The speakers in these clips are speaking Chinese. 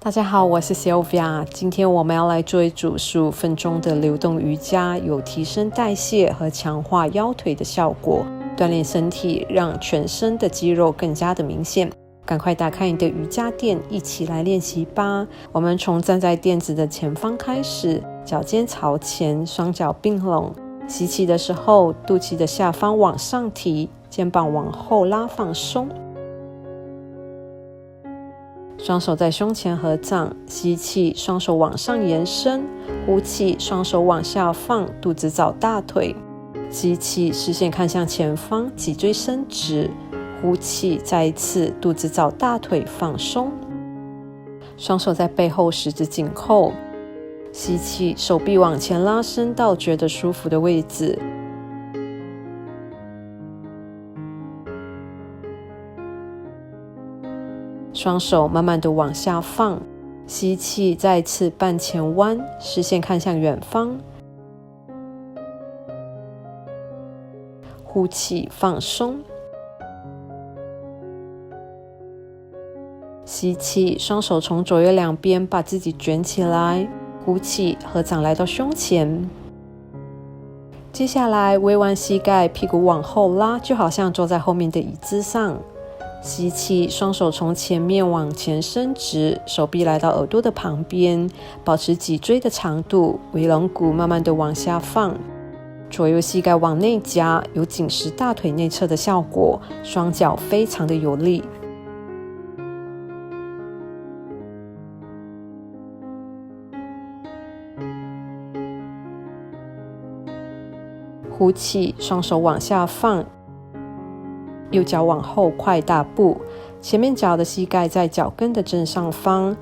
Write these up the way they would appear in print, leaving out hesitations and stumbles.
大家好，我是 Sylvia。今天我们要来做一组15分钟的流动瑜伽，有提升代谢和强化腰腿的效果，锻炼身体，让全身的肌肉更加的明显。赶快打开你的瑜伽垫，一起来练习吧。我们从站在垫子的前方开始，脚尖朝前，双脚并拢。吸气的时候，肚脐的下方往上提，肩膀往后拉放松。双手在胸前合掌，吸气，双手往上延伸，呼气，双手往下放，肚子找大腿。吸气，视线看向前方，脊椎伸直。呼气，再一次，肚子找大腿，放松。双手在背后，十指紧扣。吸气，手臂往前拉伸到觉得舒服的位置。双手慢慢的往下放，吸气，再次半前弯，视线看向远方。呼气，放松。吸气，双手从左右两边把自己卷起来。呼气，合掌来到胸前。接下来微弯膝盖，屁股往后拉，就好像坐在后面的椅子上。吸气，双手从前面往前伸直，手臂来到耳朵的旁边，保持脊椎的长度，尾龙骨慢慢的往下放。左右膝盖往内夹，有紧实大腿内侧的效果，双脚非常的有力。呼气，双手往下放，右脚往后快大步，前面脚的膝盖在脚跟的正上方，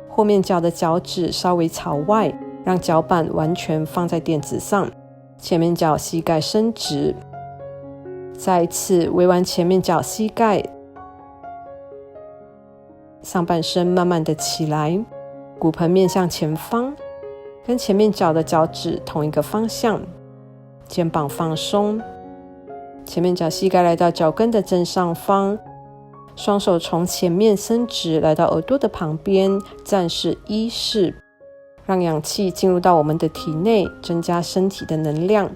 后面脚的脚趾稍微朝外，让脚板完全放在垫子上，前面脚膝盖伸直。再一次微弯前面脚膝盖，上半身慢慢的起来，骨盆面向前方，跟前面脚的脚趾同一个方向，肩膀放松，前面脚膝盖来到脚跟的正上方，双手从前面伸直来到耳朵的旁边，战士一式，让氧气进入到我们的体内，增加身体的能量。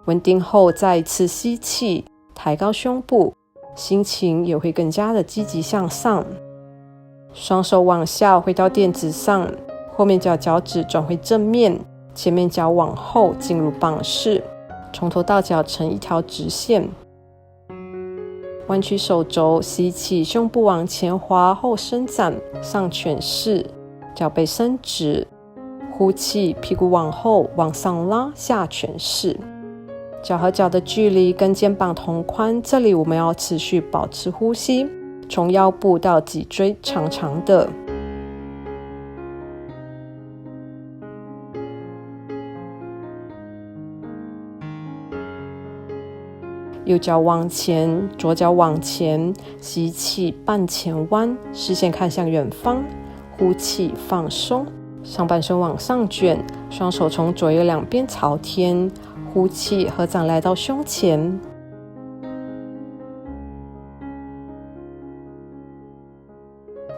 稳定后再一次吸气，抬高胸部，心情也会更加的积极向上。双手往下回到垫子上，后面脚趾转回正面，前面脚往后进入棒式，从头到脚成一条直线。弯曲手肘，吸气，胸部往前滑后伸展，上犬式，脚背伸直。呼气，屁股往后往上拉，下犬式。脚和脚的距离跟肩膀同宽，这里我们要持续保持呼吸，从腰部到脊椎长长的。右脚往前，左脚往前，吸气，半前弯，视线看向远方。呼气，放松，上半身往上卷，双手从左右两边朝天。呼气，合掌来到胸前。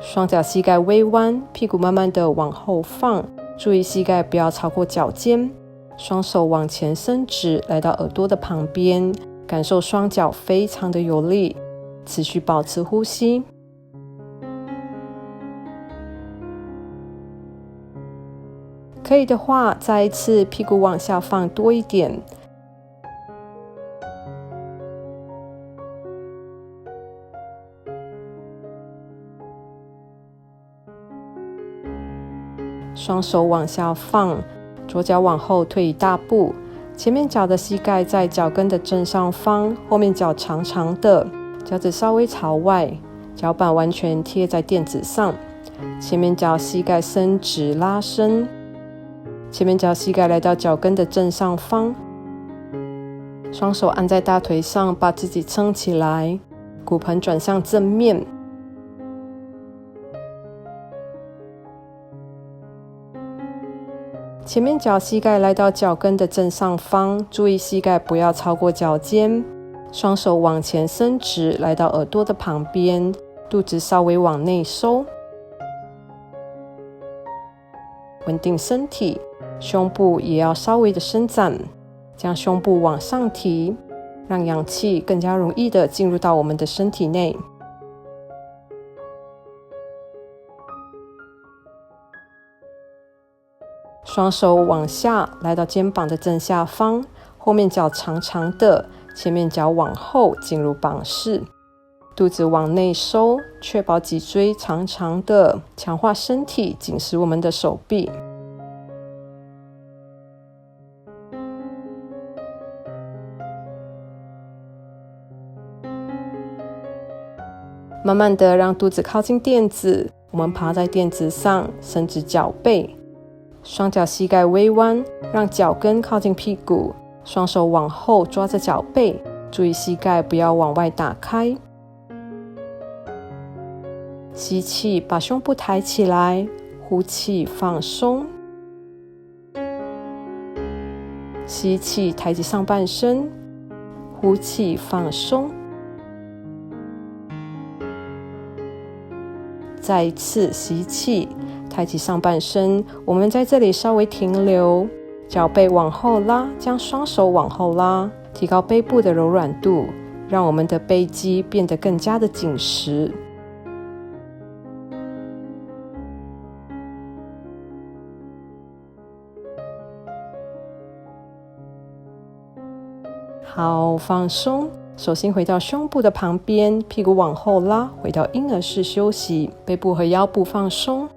双脚膝盖微弯，屁股慢慢的往后放，注意膝盖不要超过脚尖。双手往前伸直，来到耳朵的旁边，感受双脚非常的有力，持续保持呼吸。可以的话，再一次屁股往下放多一点。双手往下放，左脚往后退一大步，前面脚的膝盖在脚跟的正上方，后面脚长长的，脚趾稍微朝外，脚板完全贴在垫子上，前面脚膝盖伸直拉伸，前面脚膝盖来到脚跟的正上方，双手按在大腿上，把自己撑起来，骨盆转向正面。前面脚膝盖来到脚跟的正上方，注意膝盖不要超过脚尖。双手往前伸直，来到耳朵的旁边，肚子稍微往内收，稳定身体，胸部也要稍微的伸展，将胸部往上提，让氧气更加容易的进入到我们的身体内。双手往下，来到肩膀的正下方，后面脚长长的，前面脚往后进入绑式，肚子往内收，确保脊椎长长的，强化身体，紧实我们的手臂。慢慢的让肚子靠近垫子，我们趴在垫子上，伸直脚背，双脚膝盖微弯，让脚跟靠近屁股，双手往后抓着脚背，注意膝盖不要往外打开。吸气，把胸部抬起来，呼气，放松。吸气，抬起上半身，呼气，放松。再一次吸气，抬起上半身，我们在这里稍微停留，脚背往后拉，将双手往后拉，提高背部的柔软度，让我们的背肌变得更加的紧实。好，放松，手心回到胸部的旁边，屁股往后拉，回到婴儿式休息，背部和腰部放松。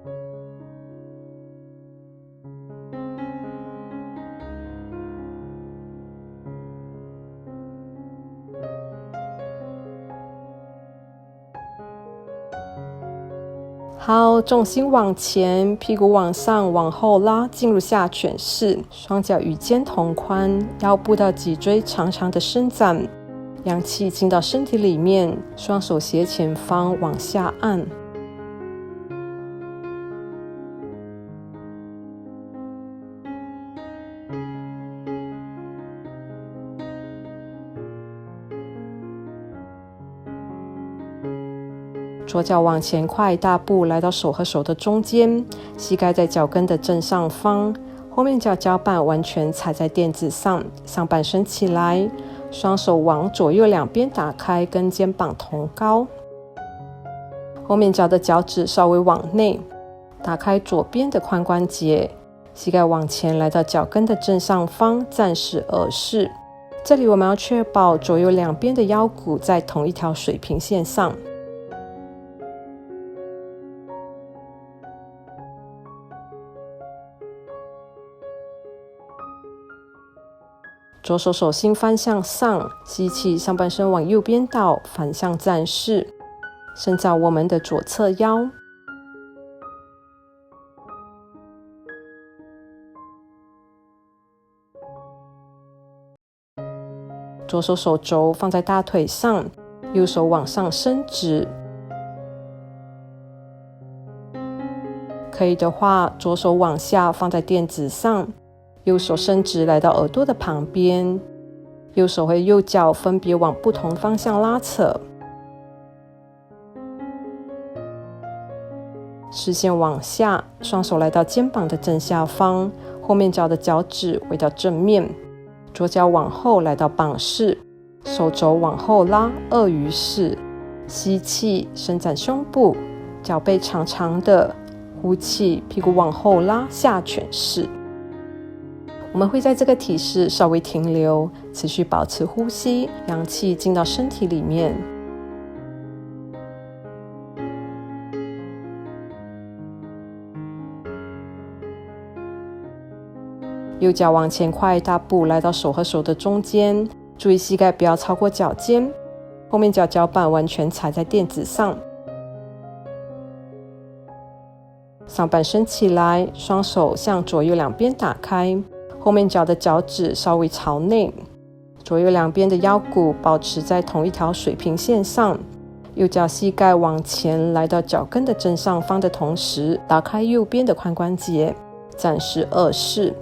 好，重心往前，屁股往上，往后拉，进入下犬式，双脚与肩同宽，腰部到脊椎长长的伸展，氧气进到身体里面，双手斜前方往下按。左脚往前跨一大步，来到手和手的中间，膝盖在脚跟的正上方，后面脚板完全踩在垫子上，上半身起来，双手往左右两边打开，跟肩膀同高。后面脚的脚趾稍微往内，打开左边的髋关节，膝盖往前来到脚跟的正上方，暂时耳式。这里我们要确保左右两边的腰骨在同一条水平线上。左手手心翻向上，吸气，上半身往右边倒，反向站式，伸展我们的左侧腰。左手手肘放在大腿上，右手往上伸直。可以的话，左手往下放在垫子上，右手伸直来到耳朵的旁边，右手和右脚分别往不同方向拉扯，视线往下，双手来到肩膀的正下方，后面脚的脚趾回到正面，左脚往后来到绑式，手肘往后拉，鳄鱼式。吸气，伸展胸部，脚背长长的，呼气，屁股往后拉，下犬式。我们会在这个体式稍微停留，持续保持呼吸，氧气进到身体里面。右脚往前跨一大步，来到手和手的中间，注意膝盖不要超过脚尖，后面脚板完全踩在垫子上。上半身起来，双手向左右两边打开，后面脚的脚趾稍微朝内，左右两边的腰骨保持在同一条水平线上，右脚膝盖往前来到脚跟的正上方的同时，打开右边的髋关节，暂时二式。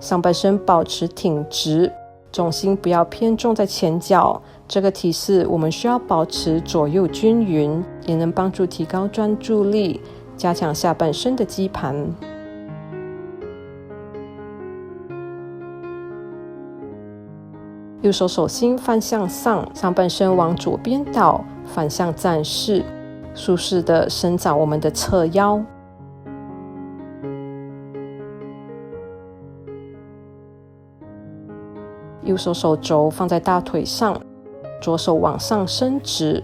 上半身保持挺直，重心不要偏重在前脚。这个提示我们需要保持左右均匀，也能帮助提高专注力，加强下半身的肌盘。右手手心翻向上，上半身往左边倒，反向战士，舒适的伸展我们的侧腰。右手手肘放在大腿上，左手往上伸直，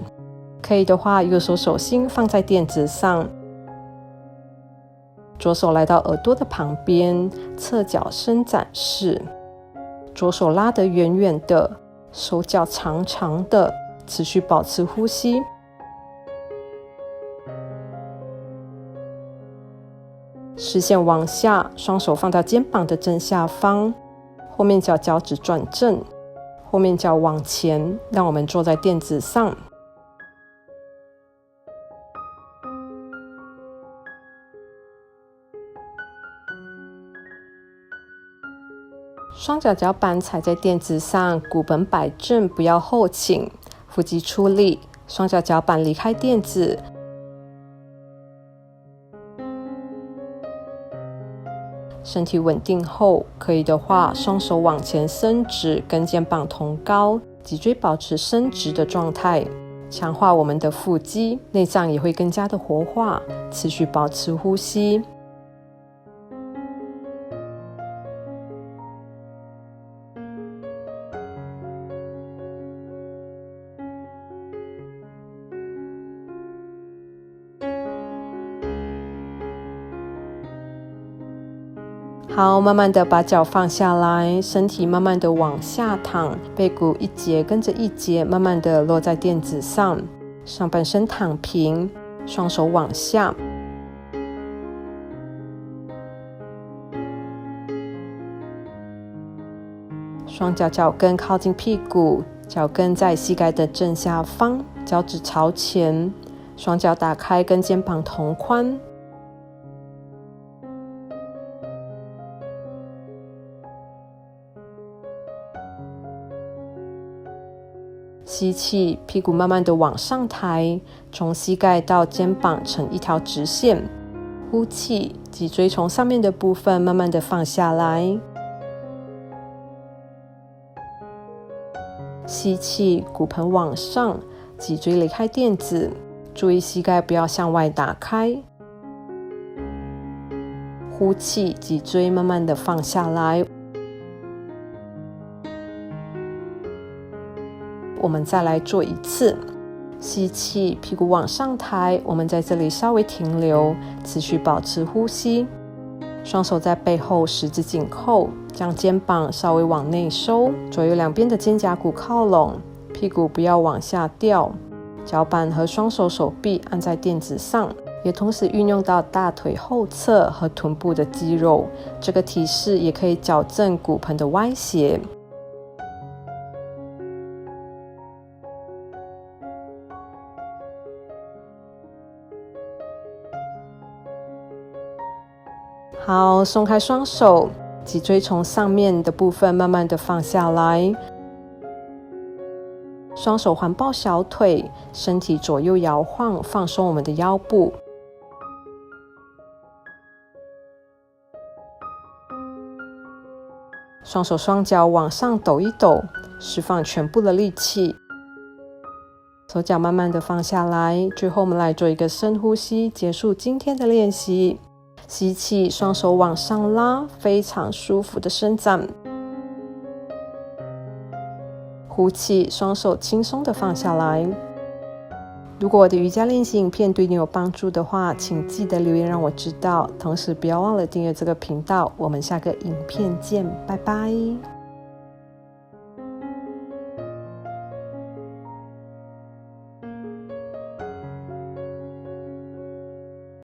可以的话，右手手心放在垫子上，左手来到耳朵的旁边，侧脚伸展式，左手拉得远远的，手脚长长的，持续保持呼吸。视线往下，双手放到肩膀的正下方，后面脚趾转正，后面脚往前，让我们坐在垫子上。双脚板踩在垫子上，骨盆摆正，不要后倾，腹肌出力，双脚板离开垫子。身体稳定后，可以的话，双手往前伸直，跟肩膀同高，脊椎保持伸直的状态，强化我们的腹肌，内脏也会更加的活化，持续保持呼吸。好，慢慢的把脚放下来，身体慢慢的往下躺，背骨一节跟着一节慢慢的落在垫子上，上半身躺平，双手往下，双脚跟靠近屁股，脚跟在膝盖的正下方，脚趾朝前，双脚打开跟肩膀同宽。吸气，屁股慢慢的往上抬，从膝盖到肩膀成一条直线。呼气，脊椎从上面的部分慢慢的放下来。吸气，骨盆往上，脊椎离开垫子，注意膝盖不要向外打开。呼气，脊椎慢慢的放下来。我们再来做一次，吸气，屁股往上抬，我们在这里稍微停留，持续保持呼吸。双手在背后十指紧扣，将肩膀稍微往内收，左右两边的肩胛骨靠拢，屁股不要往下掉，脚板和双手手臂按在垫子上，也同时运用到大腿后侧和臀部的肌肉。这个提示也可以矫正骨盆的歪斜。好，松开双手，脊椎从上面的部分慢慢的放下来，双手环抱小腿，身体左右摇晃，放松我们的腰部。双手双脚往上抖一抖，释放全部的力气。手脚慢慢的放下来，最后我们来做一个深呼吸，结束今天的练习。吸气，双手往上拉，非常舒服的伸展。呼气，双手轻松的放下来。如果我的瑜伽练习影片对你有帮助的话，请记得留言让我知道，同时不要忘了订阅这个频道。我们下个影片见，拜拜。